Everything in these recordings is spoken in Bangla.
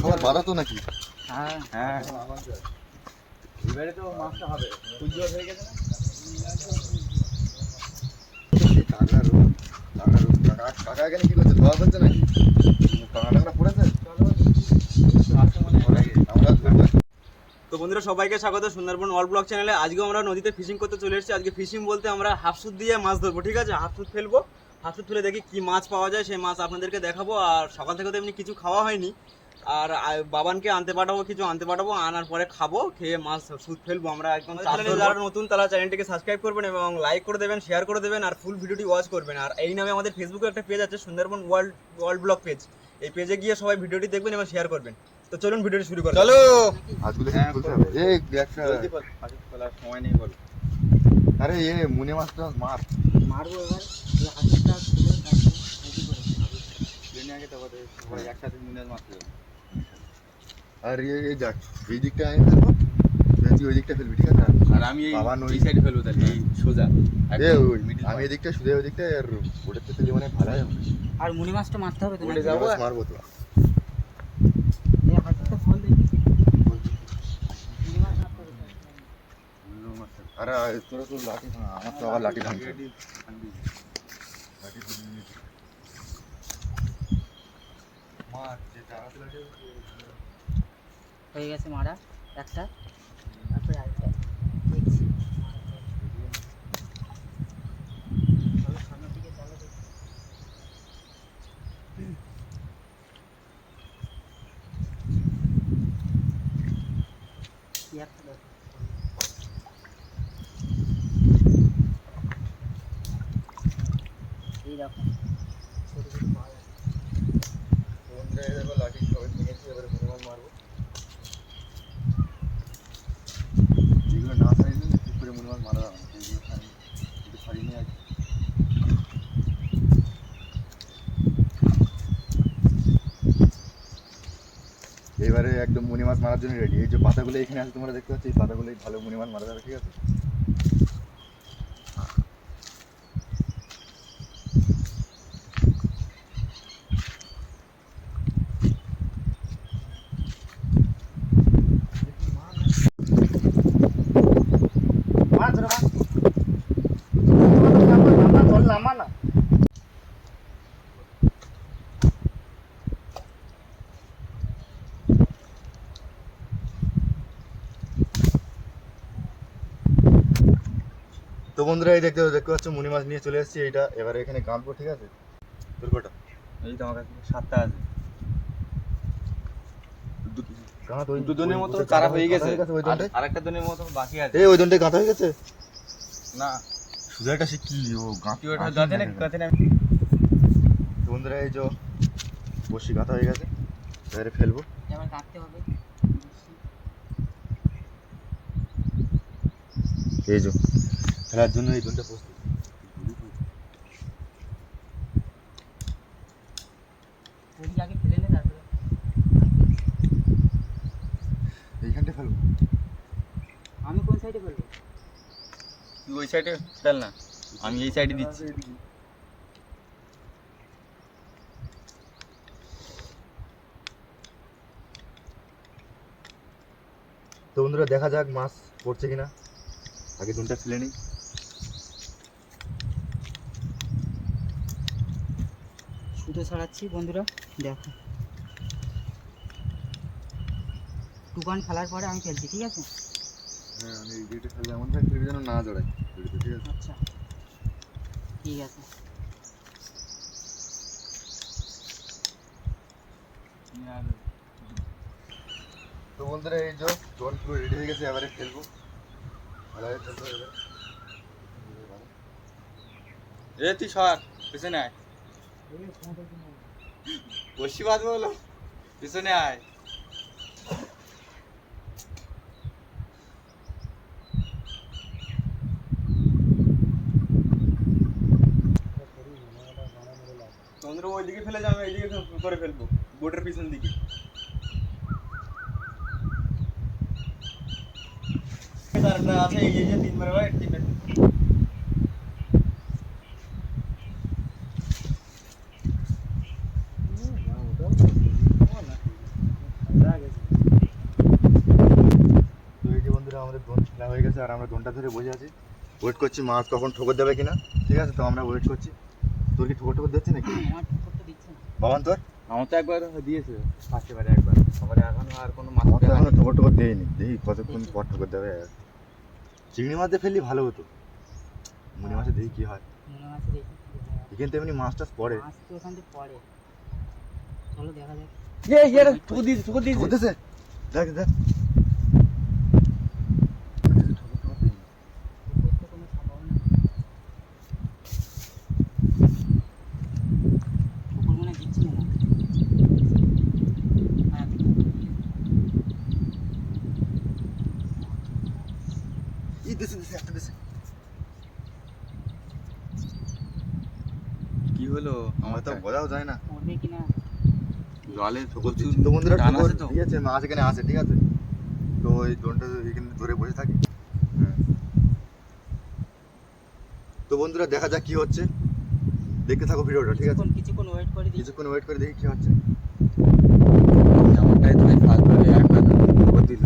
সবার বাধা তো নাকি? হ্যাঁ হ্যাঁ, এবারে তো মাছটা হবে। উজ্জ্বল হয়ে গেছে না? কাকা এখানে কি করছে? ধোয়া করছে নাকি? টাকা পড়েছে? তো বন্ধুরা সবাইকে স্বাগত সুন্দরবন ওয়ার্ল্ড ব্লগ চ্যানেলে। আজকে আমরা নদীতে ফিশিং করতে চলে এসেছি। আজকে ফিশিং বলতে আমরা হাফসুদ দিয়ে মাছ ধরবো, ঠিক আছে? হাফসুদ ফেলবো, হাফসুদ ফেলে দেখি কি মাছ পাওয়া যায়, সেই মাছ আপনাদেরকে দেখাবো। আর সকাল থেকে তো এমনি কিছু খাওয়া হয়নি, আর বাবানকে আনতে পাঠাবো, কিছু আনতে পাঠাবো, আনার পরে খাবো, খেয়ে মাছ সুদ ফেলবো আমরা একদম। যারা নতুন তারা চ্যানেলটিকে সাবস্ক্রাইব করবেন এবং লাইক করে দেবেন, শেয়ার করে দেবেন, আর ফুল ভিডিওটি ওয়াচ করবেন। আর এই নামে আমাদের ফেসবুকে একটা পেজ আছে, সুন্দরবন ওয়ার্ল্ড ব্লগ পেজ। এই পেজে গিয়ে সবাই ভিডিওটি দেখবেন এবং শেয়ার করবেন। তো চলুন ভিডিওটি শুরু করি। চলো, আজগুলো খুলতে হবে। এই একটা সময় নেই বল। আরে এ মুনে মাছটা মার। মারবো এবার। এই হাঁসটা তুলে তারপর রেডি করে ট্রেনে আগে তবে সবাই একসাথে মুনে মারতে যাবে। আর এই দেখ, এই দিকটা আমি ফেলবো, তুই ওই দিকটা ফেলবি, ঠিক আছে? আর আমি বাবা এই সাইডে ফেলবো তাহলে এই সোজা আমি এই দিকটা শুধু ওই দিকটা, আর ওটাতে ফেলে মানে ভালো হয়। আর মুনি মাছটা মারতে হবে তো ওটা নাকি? যাবো মাছ মারবো তো। এই হাতটা ফল দেখি মুনি মাছ মারতে হবে। আরে তোরা তো লাঠি ভাঙা, আমার তো আবার লাঠি ভাঙছে। হয়ে গেছে মারা একটা, তারপরে আরেকটা দেখছি। চলো সামনের দিকে চলো দেখি। কি একটা দেখো। এই দেখো ছোট ছোট মাছ আছে। লাঠি সবাই ভেঙেছি, এবারে মুনে মাছ মারবো। যেগুলো না ছাড়িয়ে নিলে ঠিক করে মুনে মাছ মারা যাবে না, যেগুলো একটু ছাড়িয়ে নিয়ে আসি। এবারে একদম মুনি মাছ মারার জন্য রেডি। এই যে পাতাগুলো এখানে আছে তোমরা দেখতে পাচ্ছ, এই পাতাগুলোই ভালো মুনি মাছ মারা যাবে, ঠিক আছে? মাছ ধরো মাছ ধর নামা না। তো বন্ধুরা এই দেখতে পাচ্ছ মুনি মাছ নিয়ে চলে এসেছি। এইটা এবারে এখানে গাঁথবো, ঠিক আছে? তোর কটা এই তো আমার কাছে 7টা আছে। দুজনের মতো চারা হয়ে গেছে, আরেকটা দুজনের মতো বাকি আছে। এই ওই দনটায় গাঁথা হয়ে গেছে না সুজাটা সে কি ও গাঁথি ওটা গাঁথে না গাঁথে না। তো বন্ধুরা এই যে বসি গাঁথা হয়ে গেছে, এবারে ফেলবো। এবার কাটতে হবে। এই যে ফেলার জন্য এই দনটা প্রস্তুত। ওই আগে ফেলে নে তারপরে এইখানটা ফেলবো। আমি কোন সাইডে ফেলবো? তুই ওই সাইডে ফেল না, আমি এই সাইডে দিচ্ছি। তো বন্ধুরা দেখা যাক মাছ পড়ছে কিনা, আগে দনটা ফেলে নিই। সুতো ছাড়াচ্ছি বন্ধুরা, দেখো টুকান ফেলার পরে আমি ফেলছি, ঠিক আছে? হ্যাঁ, আমি এই দিকটা ফেললে এমন থাকবে যেন না জড়াই, ঠিক আছে? আচ্ছা ঠিক আছে। তো বন্ধুরা এই যে দন পুরো রেডি হয়ে গেছে, এবারে ফেলবো। ভালোভাবে ফেলবো এবারে। এ তুই সর পিছনে আয়, বসি বাঁধবো হলো, পিছনে আয়। বন্ধুরা ওই দিকে ফেলে যাবে, এইদিকে করে ফেলবো, বোটের পিছন দিকে। তারটা আছে এই যে 3 বার 3 বার। আছে, আর আমরা ঘন্টা ধরে বসে আছি, ওয়েট করছি মাছ কখন ঠোকর দেবে কিনা। ঠিক আছে, তো আমরা ওয়েট করছি। তোর কি ঠোকর ঠোকর দিচ্ছে নাকি আমার ঠোকর তো দিচ্ছে না। বাবান তোর? আমার তো একবার দিয়েছে ফার্স্ট এবারে একবার, তারপরে এখন আর কোনো মাছ আমার তো দেখা এখনো নেই। ঠোকর ঠোকর দেয়নি, দেখি কতক্ষণ পর ঠোকর দেবে। চিংড়ি মাছ দিয়ে ফেললি ভালো হতো, মনে মাছে দেখি কি হয়। মনে আছে দেখি কি হয়। এখান থেকে এমনি মাছ টাছ পড়ে। মাছ তো ওখান থেকে পড়ে, চলো দেখা যাক। ঠুকুর দিয়েছে ঠোকর দিয়েছে, দেখ দেখ। ঠোকর তো কোনো সম্ভাবনা নেই। ঠোকর মনে হয় দিচ্ছে না। হ্যাঁ, ই দেশে দেশে একটা দেশে। কি হলো আমার তো বোঝাও যায় না। পড়বে কিনা। জলে ঠোকর প্রচুর দিচ্ছে তো বন্ধুরা, টান ঠোকর আছে তো। দিয়েছে, মাছ এখানে আছে। ঠিক আছে, তো ওই দোনটা এখানে ধরে বসে থাকি। হ্যাঁ, তো বন্ধুরা দেখা যাক কি হচ্ছে, দেখতে থাকো ভিডিওটা। ঠিক আছে, কিছুক্ষণ ওয়েট করে দিই। কিছুক্ষণ ওয়েট করে দেখি কি হচ্ছে। এমনটাই তো ফার্স্ট করে একবার ঠুকুর দিল।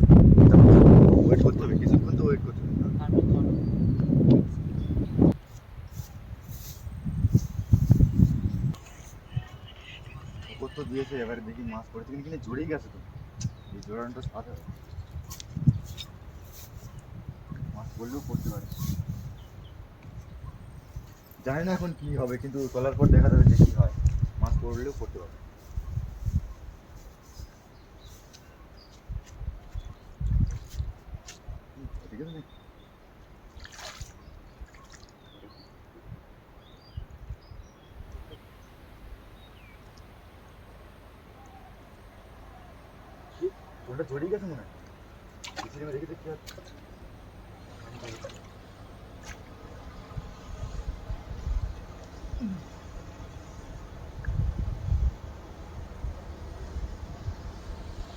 ওয়েট করতে হবে, কিছুক্ষণ তো ওয়েট করতে হবে। তারপর চলো। ঠোকর তো দিয়েছে, এবারে দেখি মাছ পড়েছে কিনা, কিনা জড়েই গেছে তো। এই জোড়ানটা সাথে হবে, মাছ পড়লেও পড়তে পারে। জানি না এখন কি হবে, কিন্তু তোলার পর দেখা যাবে যে কি হয়। মাছ পড়লেও পড়তে পারে। ঠিক আছে নাকি? ওটা জড়িয়ে গেছে মনে হয়। দেখি তো কি হচ্ছে।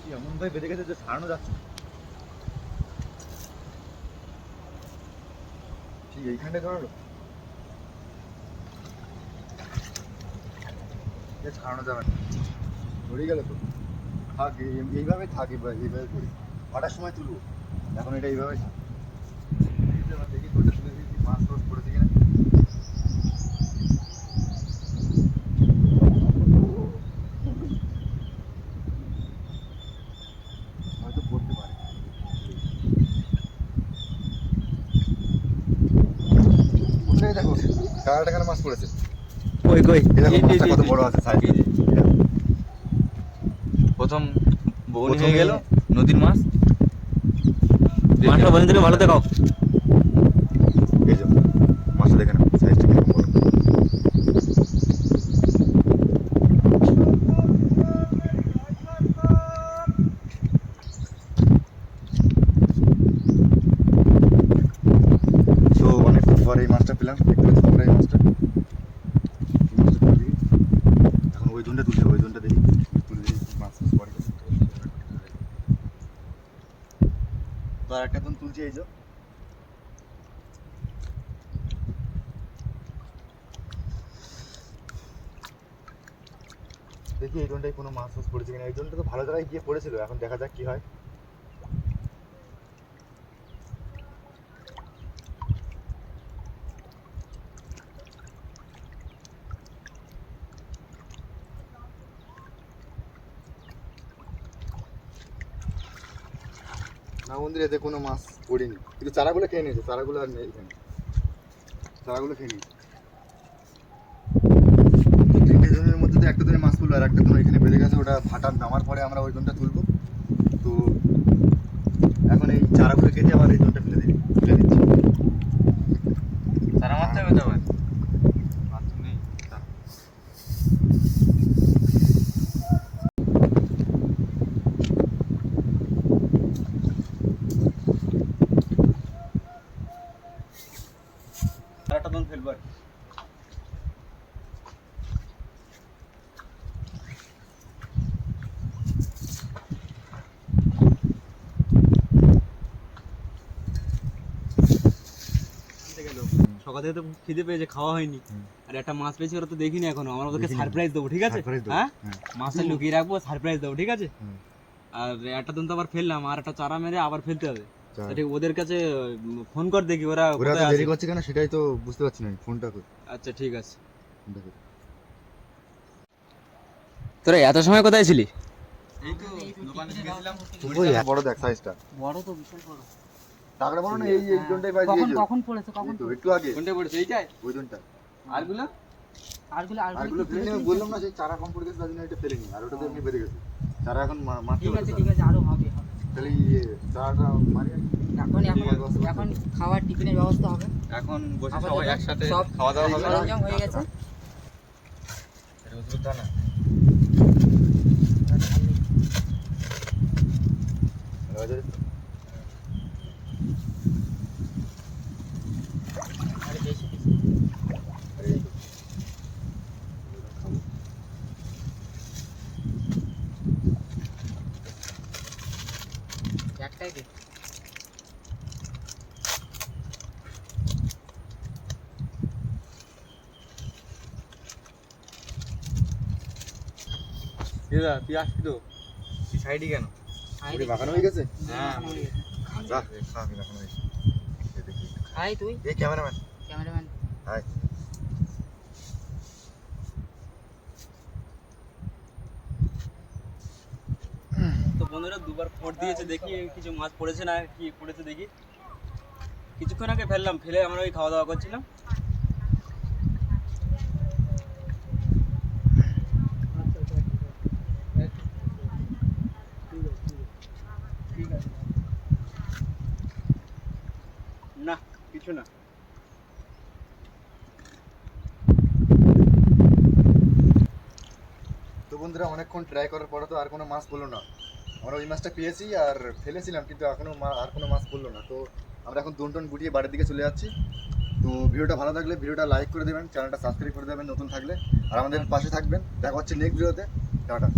কি এমন ভাই বেঁধে গেছে যে ছাড়ানো যাচ্ছে না। ঠিক এইখানটায় ধরালো, এ ছাড়ানো যাবে না, ধরে গেল তো। থাক এইভাবে থাক, এইভাবে করি, কটার সময় তুলবো, এখন এটা এইভাবে থাক। এবার দেখি তোরটা তুলে দিয়েছি, মাছ টাছ পড়েছে কিনা। হয়তো পড়তে পারে। কোথায় দেখো টাকা টাকার মাছ পড়েছে। কই কই এই দেখো মাছটা কত বড় আছে সাইজ। প্রথম বউনি হয়ে গেল নদীর মাছ। মাছটা বন্ধ থেকে ভালো দেখাও। এই যে মাছটা দেখে না সাইজটা কিরকম বড়। তো অনেকক্ষণ পরে এই মাছটা পেলাম, দেখতে পাচ্ছি তোমরা এই মাছটা। এই মাছটা তুলে দিই। এখন ওই জনটা তুলতে হবে, ওই জনটা দেখি তুলে দিই মাছ টাছ পরে। তো আর একটা জন তুলছি, এই যে দেখি এই জনটায় কোনো মাছ টাছ পড়েছে কিনা। এই জনটা তো ভালো জায়গায় গিয়ে পড়েছিল, এখন দেখা যাক কি হয়। না বন্ধুরা, এতে কোনো মাছ পড়েনি, কিন্তু চারাগুলো খেয়ে নিয়েছে। চারাগুলো আর নেই এখানে, চারাগুলো খেয়ে নিয়েছে। তো তিনটে জনের মধ্যে তো একটা জনে মাছ তুললো, আর একটা জন এখানে বেঁধে গেছে। ওটা ভাটার নামার পরে আমরা ওই জনটা তুলবো। তো এখন এই চারাগুলো কেটে আবার এই জনটা তুলে দিচ্ছি। তারা মারতে হবে তো আবার মাছ তো নেই। আরেকটা দন ফেলবো আর কি। সকাল থেকে তো খিদে পেয়েছে, খাওয়া হয়নি। আর একটা মাছ পেয়েছি, ওরা তো দেখিনি এখনো। আমরা ওদেরকে দেখিনি। সারপ্রাইজ দেবো, ঠিক আছে? Surprise দেবো, হ্যাঁ, হ্যাঁ। মাছটা লুকিয়ে রাখবো, সারপ্রাইজ দেবো, ঠিক আছে? হুম। আর একটা দিন তো আবার ফেললাম, আর একটা চারা মেরে আবার ফেলতে হবে। চার। ঠিক ওদের কাছে ফোন কর দেখি ওরা ওরা তো কোথায় দেরি আছে। করছে কেন সেটাই তো বুঝতে পারছি না, ফোনটা কই, আচ্ছা ঠিক আছে। ফোনটা কই। তোরা এত সময় কোথায় ছিলি? এই তো দোকানে গেছিলাম। ওই এত বড় দেখ সাইজটা, বড় তো বিশাল বড়। টাকরা বড় না, এই এই জনটাই পাইছি, এই কখন যে কখন পড়েছে কখন এই তো একটু আগে কোনটা পড়েছে এইটাই? ওই জনটা। আরগুলো? আরগুলো আরগুলো ফেলে নিয়ে বললাম না, সেই চারা কম পড়ে গেছে তার জন্য এটা ফেলে নি, আর ওটা তো এমনি বেড়ে গেছে। চারা এখন মারতে ঠিক আছে হবে, ঠিক আছে আরো হবে হবে। তাহলে ইয়ে চারাটা মারি আর কি। এখন এখন খাওয়ার টিফিনের ব্যবস্থা হবে। এখন বসে আপাতত সবাই একসাথে সব খাওয়া দাওয়া হবে। সরঞ্জাম হয়ে গেছে। এটা ওষুধ দাও না। ভালো আছে? আরে বেশি বেশি। আরে এই তো। খাবো। একটাই দে। দিদা তুই আসবি তো? তুই সাইডে কেন? পুরি মাখানো হয়ে গেছে? হ্যাঁ। যা, খা, আমি মাখানো হয়েছে। এই দেখি। হাই তুই এই ক্যামেরাম্যান, ক্যামেরাম্যান। হাই। তো বন্ধুরা দুবার ফোট দিয়েছে, দেখি কিছু মাছ পড়েছে না কি পড়েছে দেখি। কিছুক্ষণ আগে ফেললাম, ফেলে আমরা ওই খাওয়া দাওয়া করছিলাম। না কিছু না। তো বন্ধুরা অনেকক্ষণ ট্রাই করার পরে তো আর কোনো মাছ পড়লো না। আমরা ওই মাছটা পেয়েছি আর ফেলেছিলাম, কিন্তু এখনো আর কোনো মাছ পড়লো না। তো আমরা এখন দুন টন গুটিয়ে বাড়ির দিকে চলে যাচ্ছি। তো ভিডিওটা ভালো লাগলে ভিডিওটা লাইক করে দেবেন, চ্যানেলটা সাবস্ক্রাইব করে দেবেন নতুন থাকলে, আর আমাদের পাশে থাকবেন। দেখা হচ্ছে নেক্সট ভিডিওতে। টাটা।